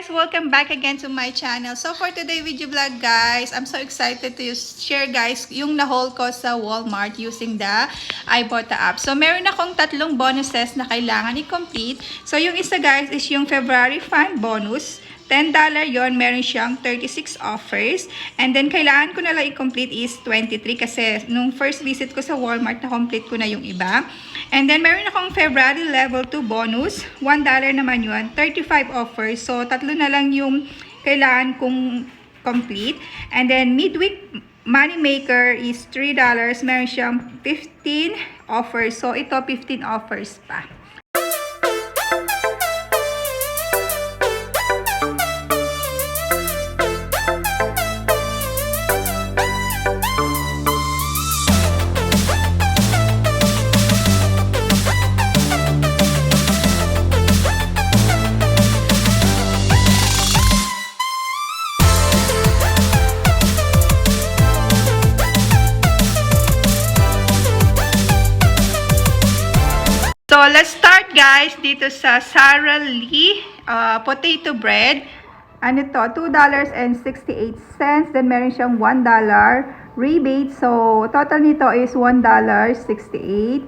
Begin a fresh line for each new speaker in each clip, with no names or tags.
guys! Welcome back again to my channel. So for today video vlog guys, I'm so excited to share guys yung na-haul ko sa Walmart using the Ibotta app. So meron akong tatlong bonuses na kailangan i-complete. So yung isa guys is yung February fund bonus. $10 yon, meron siyang 36 offers. And then, kailangan ko na lang i-complete is 23 kasi nung first visit ko sa Walmart, na-complete ko na yung iba. And then, meron akong February level 2 bonus. $1 naman yun. 35 offers. So, tatlo na lang yung kailangan kong complete. And then, midweek money maker is $3. Meron siyang 15 offers. So, ito 15 offers pa. So, let's start guys dito sa Sara Lee potato bread. Ano to? $2.68. Then, meron siyang $1 rebate. So, total nito is $1.68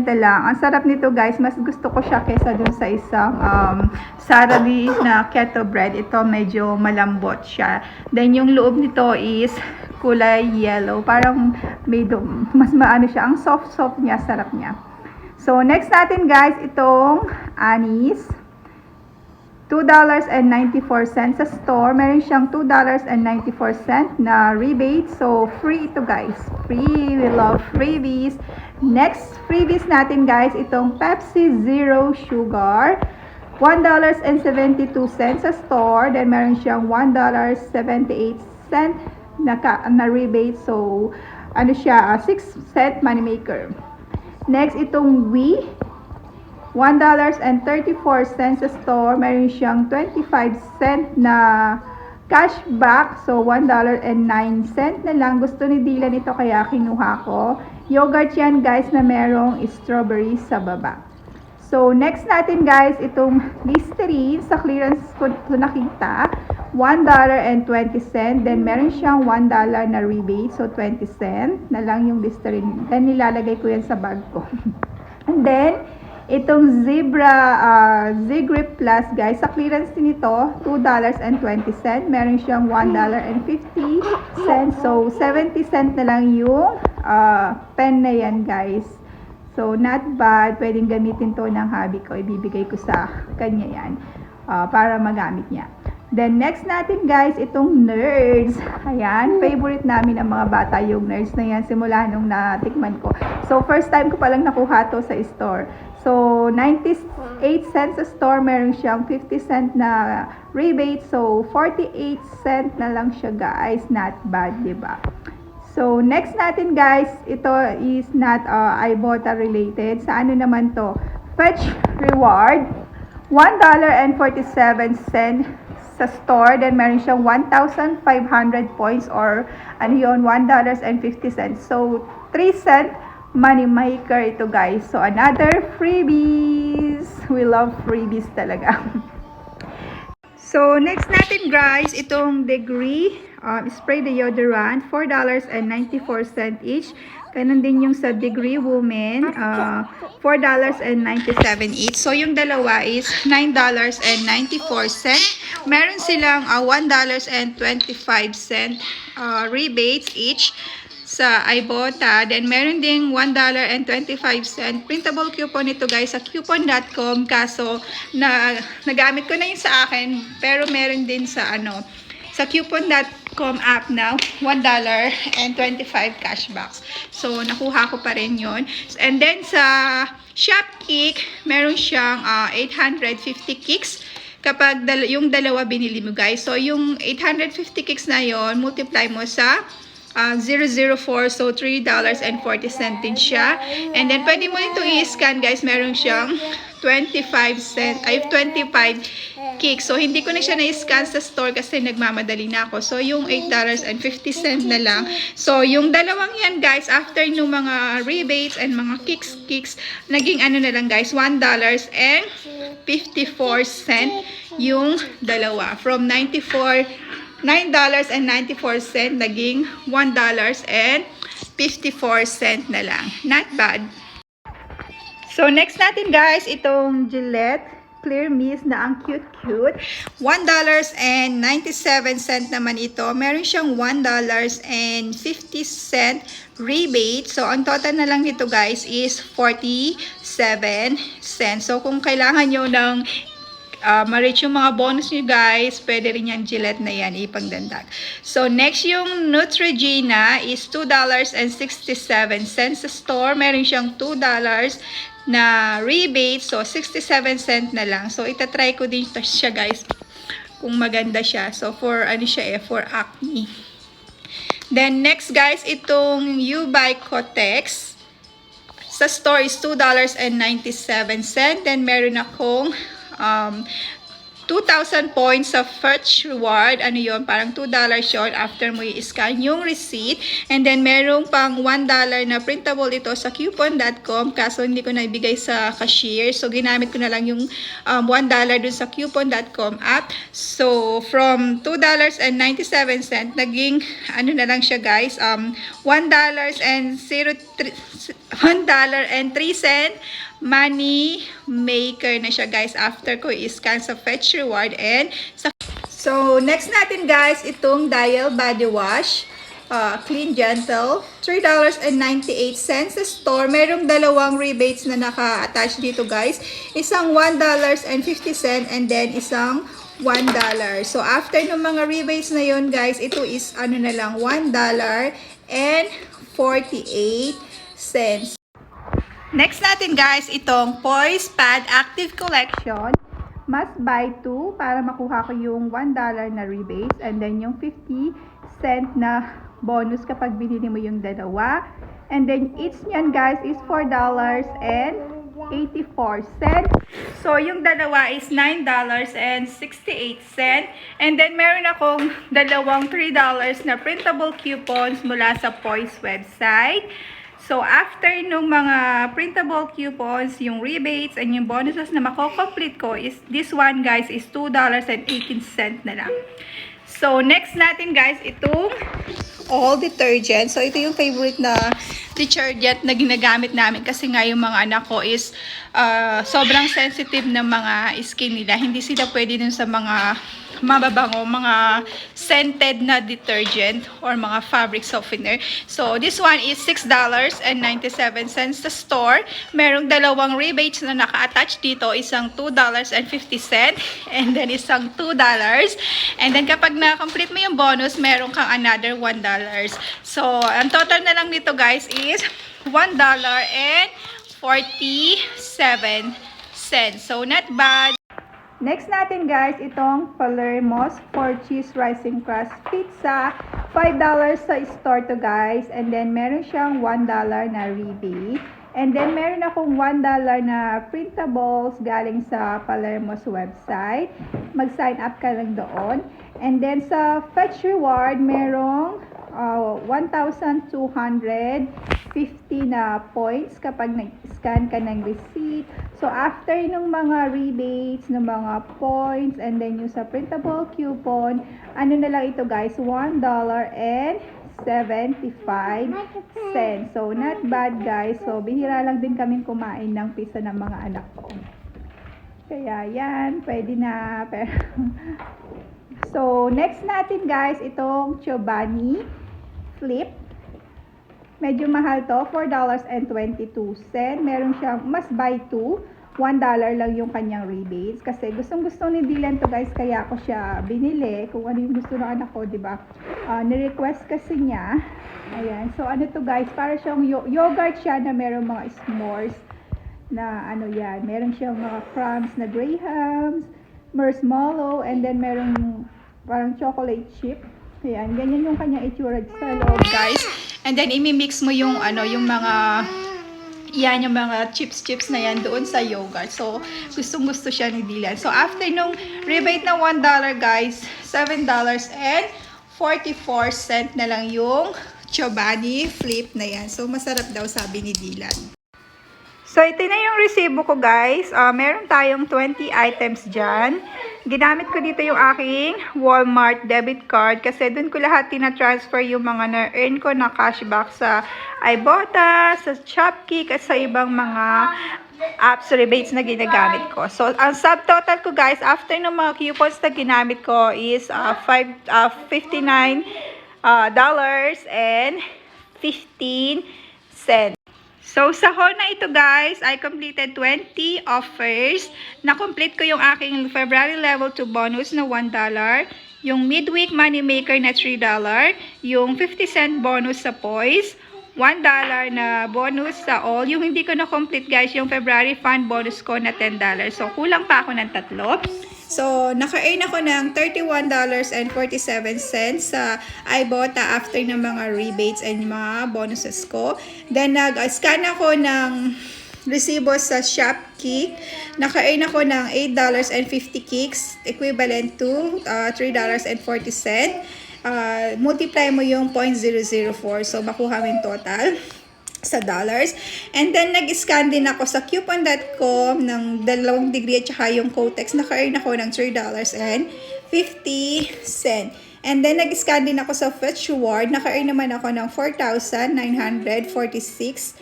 na lang. Ang sarap nito guys. Mas gusto ko siya kesa dun sa isang Sara Lee na keto bread. Ito medyo malambot siya. Then, yung loob nito is kulay yellow. Parang mas maano siya. Ang soft-soft niya. Sarap niya. So, next natin guys, itong anis. $2.94 sa store. Meron siyang $2.94 na rebate. So, free ito guys. Free. We love freebies. Next freebies natin guys, itong Pepsi Zero Sugar. $1.72 sa store. Then, meron siyang $1.78 na rebate. So, ano siya, 6 cent money maker. Next, itong Wii, $1.34 sa store. Meron siyang 25 cent na cashback. So, $1.09 na lang. Gusto ni Dylan ito kaya kinuha ko. Yogurt yan guys na merong strawberry sa baba. So, next natin guys, itong Listerine. Sa clearance ko nakita. $1.20. Then, meron siyang $1 na rebate. So, 20 cent na lang yung Listerine. Then, nilalagay ko yan sa bag ko. And then, itong Z-Grip Plus, guys. Sa clearance din ito, $2.20. Meron siyang $1.50. So, 70 cent na lang yung pen na yan, guys. So, not bad. Pwedeng gamitin to ng hubby ko. Ibibigay ko sa kanya yan para magamit niya. Then, next natin guys, itong Nerds. Ayan, favorite namin ang mga bata yung Nerds na yan simula nung natikman ko. So, first time ko palang nakuha to sa store. So, 98 cents sa store, meron siyang 50 cent na rebate. So, 48 cent na lang siya guys. Not bad, diba? So, next natin guys, ito is not Ibotta related. Sa ano naman to? Fetch Reward, $1.47 sa store. Then, meron siyang 1,500 points or ano yun, $1.50. So, 3 cent money maker ito guys. So, another freebies. We love freebies talaga. So, next natin guys, itong Degree spray deodorant, $4.94 each. Ganun din yung sa Degree Women, $4.97 each. So, yung dalawa is $9.94. Meron silang $1.25 rebates each sa Ibotta. Then, meron ding $1.25 printable coupon ito guys sa coupon.com. Kaso, nagamit ko na yun sa akin. Pero, meron din sa sa coupon.com app na $1.25 cashbacks. So, nakuha ko pa rin yun. And then, sa Shopkick, meron siyang 850 kicks kapag yung dalawa binili mo guys. So, yung 850 kicks na yon multiply mo sa 004. So, $3.40 din siya. And then, pwede mo ito i-scan guys. Meron siyang 25 kicks. So, hindi ko na siya na-scan sa store kasi nagmamadali na ako. So, yung $8.50 na lang. So, yung dalawang yan, guys, after nung mga rebates and mga kicks, naging ano na lang, guys, $1.25 yung dalawa. From $9.94 naging $1.54 na lang. Not bad. So, next natin guys, itong Gillette Clear Mist na ang cute-cute. $1.97 naman ito. Meron siyang $1.50 rebate. So, ang total na lang nito guys is 47 cents. So, kung kailangan nyo ng ma-reach yung mga bonus nyo guys, pwede rin yung Gillette na yan ipagdandag. So, next yung Neutrogena is $2.67 sa store. Meron siyang $2 na rebate. So, 67 cent na lang. So, itatry ko din siya guys kung maganda siya. So, for ano siya for acne. Then, next guys, itong Buhay Kotex. Sa store is $2.97. Then, meron akong 2,000 points of Fetch Reward. Ano yun? Parang $2 yun after mo i-scan yung receipt. And then, merong pang $1 na printable ito sa coupon.com. Kaso, hindi ko na ibigay sa cashier. So, ginamit ko na lang yung $1 dun sa coupon.com app. So, from $2.97, naging, ano na lang siya guys, $1.03 money maker na siya guys after ko i-scan sa Fetch Reward and sa... So, next natin guys, itong Dial Body Wash. Clean Gentle. $3.98 sa store. Merong dalawang rebates na naka-attach dito guys. Isang $1.50 and then isang $1. So, after ng mga rebates na yon guys, ito is ano na lang, $1.48. Next natin guys, itong Poise Pad Active Collection. Must buy 2 para makuha ko yung $1 na rebates and then yung 50 cent na bonus kapag binili mo yung dalawa. And then each nyan guys is $4.84. So yung dalawa is $9.68. And then meron akong dalawang $3 na printable coupons mula sa Poise website. So, after nung mga printable coupons, yung rebates, and yung bonuses na mako-complete ko, is this one, guys, is $2.18 na lang. So, next natin, guys, itong all detergent. So, ito yung favorite na detergent na ginagamit namin kasi nga yung mga anak ko is sobrang sensitive na mga skin nila. Hindi sila pwede dun sa mga mababango, mga scented na detergent or mga fabric softener. So, this one is $6.97 sa store. Merong dalawang rebates na naka-attach dito. Isang $2.50 and then isang $2. And then, kapag na-complete mo yung bonus, meron kang another $1. So, ang total na lang dito, guys, is $1.47. So, not bad. Next natin guys, itong Palermo's 4 cheese rising crust pizza. $5 sa store to guys. And then meron siyang $1 na rebate. And then meron akong $1 na printables galing sa Palermo's website. Mag-sign up ka lang doon. And then sa Fetch Reward, merong 1,250 na points kapag nag-scan ka ng receipt. So, after nung mga rebates, ng mga points, and then yung sa printable coupon, ano na lang ito guys, $1.75. So, not bad guys. So, bihira lang din kaming kumain ng pizza ng mga anak ko. Kaya yan, pwede na. So, next natin guys, itong Chobani Flip. Medyo mahal to, $4.22. Meron siyang must buy 2. $1 lang yung kanyang rebates. Kasi gustong-gusto ni Dylan to guys, kaya ako siya binili. Kung ano yung gusto ng anak ko, diba? Ni-request kasi niya. Ayan. So, ano to guys, para siyang yogurt siya na merong mga s'mores. Na ano yan, meron siyang mga crumbs na grahams, marshmallow, and then merong parang chocolate chip. Ayan, ganyan yung kanyang itsura sa loob guys. And then, imimix mo yung, ano, yung mga, yan, yung mga chips na yan doon sa yogurt. So, gustong-gusto siya ni Dylan. So, after nung rebate na $1, guys, $7.44 na lang yung Chobani Flip na yan. So, masarap daw, sabi ni Dylan. So, ito na yung resibo ko, guys. Meron tayong 20 items dyan. Ginamit ko dito yung aking Walmart debit card kasi dun ko lahat tina-transfer yung mga na-earn ko na cashback sa Ibotta, sa Shopkick, at sa ibang mga apps rebates na ginagamit ko. So, ang subtotal ko, guys, after ng mga coupons na ginamit ko is $59 and 15 cents. So, sa haul na ito, guys, I completed 20 offers. Na-complete ko yung aking February level 2 bonus na $1, yung midweek money maker na $3, yung 50-cent bonus sa Poise, $1 na bonus sa all. Yung hindi ko na-complete, guys, yung February fund bonus ko na $10. So, kulang pa ako ng 3. So, naka-earn ako ng $31.47 sa Ibotta after ng mga rebates and mga bonuses ko. Then, nag-scan ako ng resibo sa Shopkick. Naka-earn ako ng $8.50 kicks, equivalent to $3.40. Multiply mo yung 0.004. So, makuha mo yung total sa dollars. And then, nag-scan din ako sa coupon.com ng 2 degree at saka yung Kotex. Naka-earn ako ng $3.50. And then, nag-scan din ako sa Fetch Reward. Naka-earn naman ako ng 4,946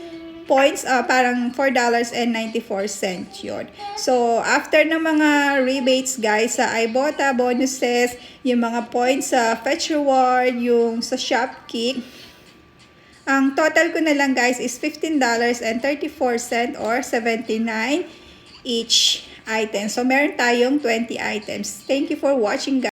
points. Parang $4.94 yun. So, after ng mga rebates, guys, sa Ibotta bonuses, yung mga points sa Fetch Reward, yung sa Shopkick, ang total ko na lang, guys, is $15.34 or 79 each item. So, meron tayong 20 items. Thank you for watching, guys.